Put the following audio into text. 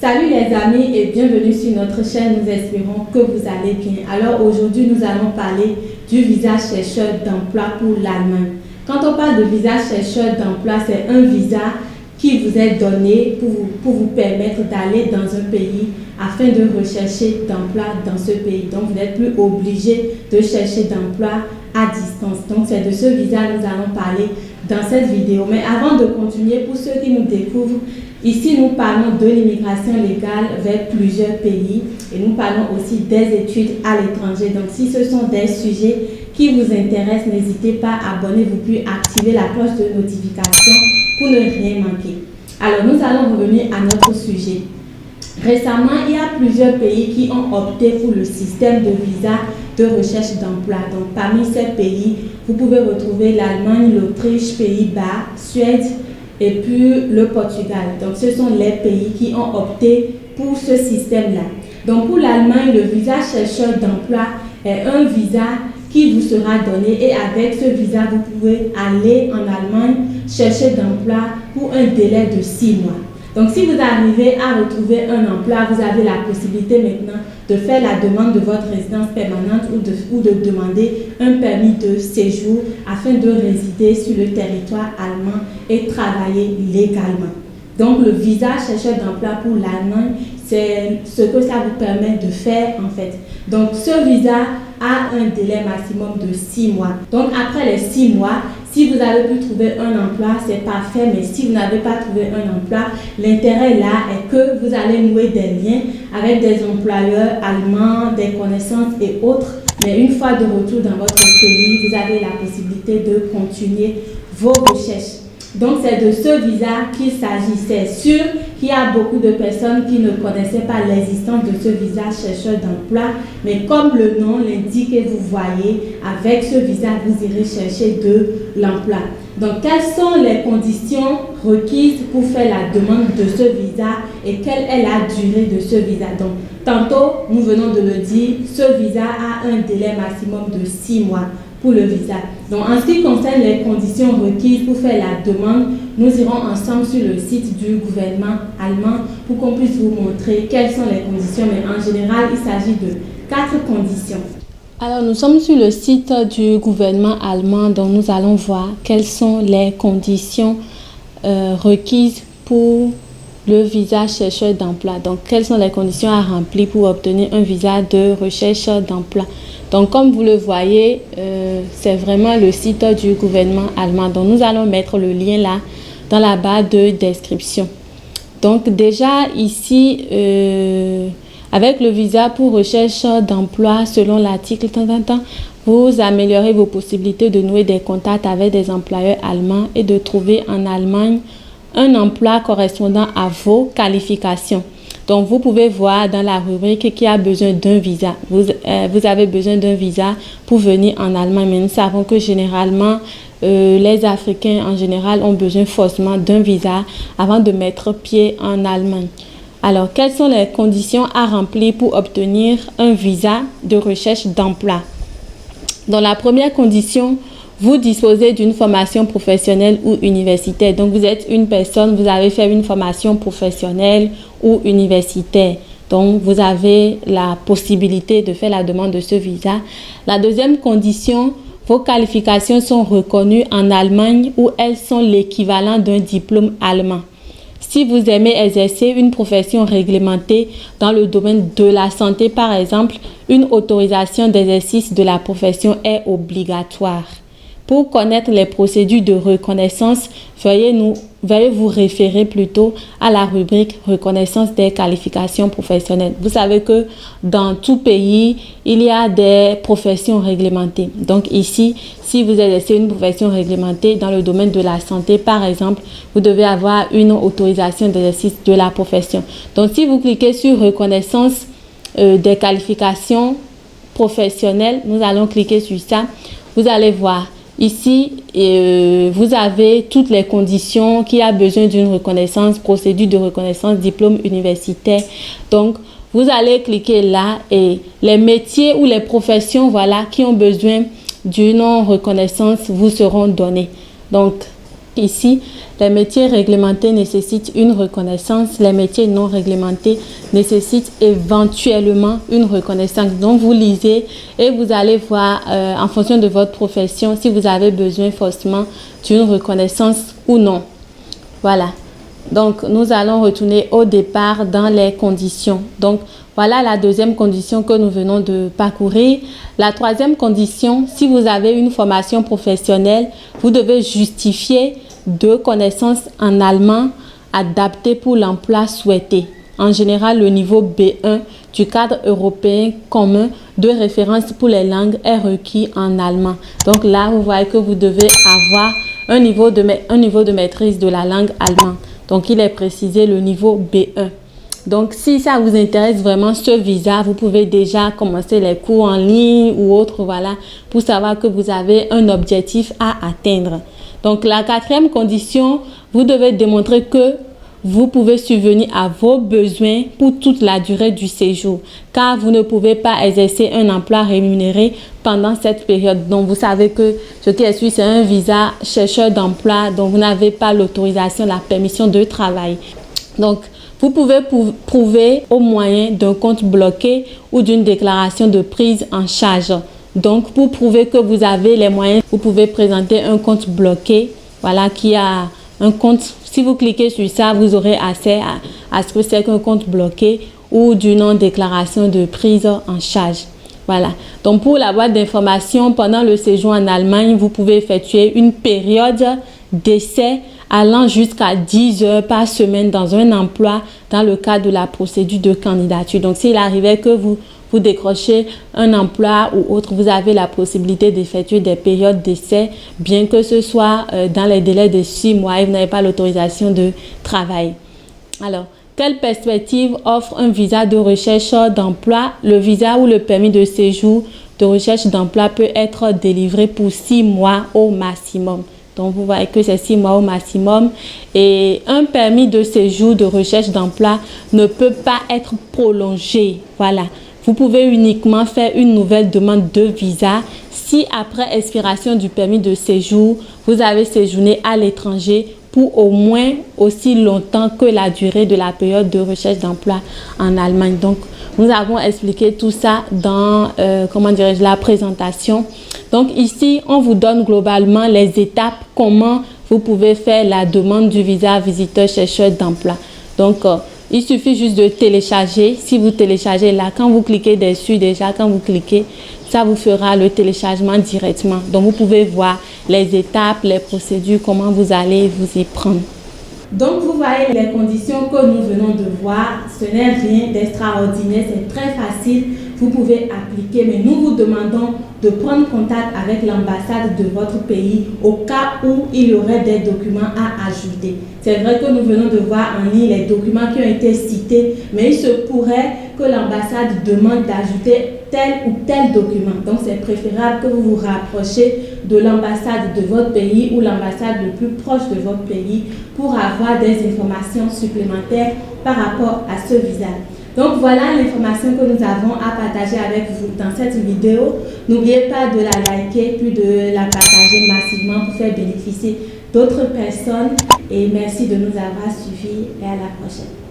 Salut les amis et bienvenue sur notre chaîne. Nous espérons que vous allez bien. Alors aujourd'hui, nous allons parler du visa chercheur d'emploi pour l'Allemagne. Quand on parle de visa chercheur d'emploi, c'est un visa qui vous est donné pour vous permettre d'aller dans un pays afin de rechercher d'emploi dans ce pays. Donc, vous n'êtes plus obligé de chercher d'emploi à distance. Donc, c'est de ce visa que nous allons parler dans cette vidéo. Mais avant de continuer, pour ceux qui nous découvrent, ici, nous parlons de l'immigration légale vers plusieurs pays et nous parlons aussi des études à l'étranger. Donc, si ce sont des sujets qui vous intéressent, n'hésitez pas à abonnez-vous puis activer la cloche de notification pour ne rien manquer. Alors, nous allons revenir à notre sujet. Récemment, il y a plusieurs pays qui ont opté pour le système de visa de recherche d'emploi. Donc, parmi ces pays, vous pouvez retrouver l'Allemagne, l'Autriche, Pays-Bas, Suède, et puis le Portugal. Donc, ce sont les pays qui ont opté pour ce système-là. Donc, pour l'Allemagne, le visa chercheur d'emploi est un visa qui vous sera donné et avec ce visa, vous pouvez aller en Allemagne chercher d'emploi pour un délai de 6 mois. Donc, si vous arrivez à retrouver un emploi, vous avez la possibilité maintenant de faire la demande de votre résidence permanente ou de demander un permis de séjour afin de résider sur le territoire allemand et travailler légalement. Donc, le visa chercheur d'emploi pour l'Allemagne, c'est ce que ça vous permet de faire en fait. Donc, ce visa a un délai maximum de 6 mois. Donc, après les 6 mois, si vous avez pu trouver un emploi, c'est parfait. Mais si vous n'avez pas trouvé un emploi, l'intérêt là est que vous allez nouer des liens avec des employeurs allemands, des connaissances et autres. Mais une fois de retour dans votre pays, vous avez la possibilité de continuer vos recherches. Donc, c'est de ce visa qu'il s'agit. C'est sûr qu'il y a beaucoup de personnes qui ne connaissaient pas l'existence de ce visa chercheur d'emploi. Mais comme le nom l'indique et vous voyez, avec ce visa, vous irez chercher de l'emploi. Donc, quelles sont les conditions requises pour faire la demande de ce visa et quelle est la durée de ce visa? Donc, tantôt, nous venons de le dire, ce visa a un délai maximum de 6 mois. Pour le visa. Donc, en ce qui concerne les conditions requises pour faire la demande, nous irons ensemble sur le site du gouvernement allemand pour qu'on puisse vous montrer quelles sont les conditions. Mais en général, il s'agit de 4 conditions. Alors, nous sommes sur le site du gouvernement allemand, donc nous allons voir quelles sont les conditions requises pour le visa chercheur d'emploi. Donc, quelles sont les conditions à remplir pour obtenir un visa de recherche d'emploi? Donc, comme vous le voyez, c'est vraiment le site du gouvernement allemand. Donc, nous allons mettre le lien là dans la barre de description. Donc, déjà ici, avec le visa pour recherche d'emploi, selon l'article, vous améliorez vos possibilités de nouer des contacts avec des employeurs allemands et de trouver en Allemagne un emploi correspondant à vos qualifications. Donc, vous pouvez voir dans la rubrique qu'il y a besoin d'un visa. Vous avez besoin d'un visa pour venir en Allemagne. Mais nous savons que généralement, les Africains en général ont besoin forcément d'un visa avant de mettre pied en Allemagne. Alors, quelles sont les conditions à remplir pour obtenir un visa de recherche d'emploi? Dans la première condition, vous disposez d'une formation professionnelle ou universitaire. Donc, vous êtes une personne, vous avez fait une formation professionnelle ou universitaire. Donc, vous avez la possibilité de faire la demande de ce visa. La deuxième condition, vos qualifications sont reconnues en Allemagne ou elles sont l'équivalent d'un diplôme allemand. Si vous aimez exercer une profession réglementée dans le domaine de la santé, par exemple, une autorisation d'exercice de la profession est obligatoire. Pour connaître les procédures de reconnaissance, veuillez vous référer plutôt à la rubrique reconnaissance des qualifications professionnelles. Vous savez que dans tout pays, il y a des professions réglementées. Donc ici, si vous exercez une profession réglementée dans le domaine de la santé, par exemple, vous devez avoir une autorisation d'exercice de la profession. Donc si vous cliquez sur reconnaissance des qualifications professionnelles, nous allons cliquer sur ça. Vous allez voir. Ici, vous avez toutes les conditions qu'il y a besoin d'une reconnaissance, procédure de reconnaissance, diplôme universitaire. Donc, vous allez cliquer là et les métiers ou les professions, voilà, qui ont besoin d'une reconnaissance vous seront donnés. Donc, Ici, les métiers réglementés nécessitent une reconnaissance, les métiers non réglementés nécessitent éventuellement une reconnaissance. Donc, vous lisez et vous allez voir en fonction de votre profession si vous avez besoin forcément d'une reconnaissance ou non. Voilà. Donc, nous allons retourner au départ dans les conditions. Donc, voilà la deuxième condition que nous venons de parcourir. La troisième condition, si vous avez une formation professionnelle, vous devez justifier de connaissances en allemand adaptées pour l'emploi souhaité. En général, le niveau B1 du cadre européen commun de référence pour les langues est requis en allemand. Donc là, vous voyez que vous devez avoir un niveau de maîtrise de la langue allemande. Donc, il est précisé le niveau B1. Donc, si ça vous intéresse vraiment ce visa, vous pouvez déjà commencer les cours en ligne ou autre, voilà, pour savoir que vous avez un objectif à atteindre. Donc, la quatrième condition, vous devez démontrer que vous pouvez subvenir à vos besoins pour toute la durée du séjour, car vous ne pouvez pas exercer un emploi rémunéré pendant cette période. Donc, vous savez que ce qui est suivi, c'est un visa chercheur d'emploi, dont vous n'avez pas l'autorisation, la permission de travail. Donc, vous pouvez prouver au moyen d'un compte bloqué ou d'une déclaration de prise en charge. Donc, pour prouver que vous avez les moyens, vous pouvez présenter un compte bloqué, voilà, qui a un compte. Si vous cliquez sur ça, vous aurez accès à ce que c'est qu'un compte bloqué ou d'une non-déclaration de prise en charge. Voilà. Donc, pour la boîte d'information, pendant le séjour en Allemagne, vous pouvez effectuer une période d'essai allant jusqu'à 10 heures par semaine dans un emploi dans le cadre de la procédure de candidature. Donc, s'il arrivait que vous décrochez un emploi ou autre, vous avez la possibilité d'effectuer des périodes d'essai, bien que ce soit dans les délais de 6 mois et vous n'avez pas l'autorisation de travail. Alors, quelle perspective offre un visa de recherche d'emploi? Le visa ou le permis de séjour de recherche d'emploi peut être délivré pour 6 mois au maximum. Donc, vous voyez que c'est 6 mois au maximum. Et un permis de séjour de recherche d'emploi ne peut pas être prolongé. Voilà. Vous pouvez uniquement faire une nouvelle demande de visa si après expiration du permis de séjour, vous avez séjourné à l'étranger pour au moins aussi longtemps que la durée de la période de recherche d'emploi en Allemagne. Donc, nous avons expliqué tout ça dans la présentation. Donc, ici, on vous donne globalement les étapes, comment vous pouvez faire la demande du visa visiteur chercheur d'emploi. Donc, il suffit juste de télécharger. Si vous téléchargez là, quand vous cliquez dessus déjà, quand vous cliquez, ça vous fera le téléchargement directement. Donc, vous pouvez voir les étapes, les procédures, comment vous allez vous y prendre. Donc, vous voyez les conditions que nous venons de voir. Ce n'est rien d'extraordinaire, c'est très facile. Vous pouvez appliquer, mais nous vous demandons de prendre contact avec l'ambassade de votre pays au cas où il y aurait des documents à ajouter. C'est vrai que nous venons de voir en ligne les documents qui ont été cités, mais il se pourrait que l'ambassade demande d'ajouter tel ou tel document. Donc, c'est préférable que vous vous rapprochiez de l'ambassade de votre pays ou l'ambassade le plus proche de votre pays pour avoir des informations supplémentaires par rapport à ce visa. Donc voilà l'information que nous avons à partager avec vous dans cette vidéo. N'oubliez pas de la liker puis de la partager massivement pour faire bénéficier d'autres personnes. Et merci de nous avoir suivis et à la prochaine.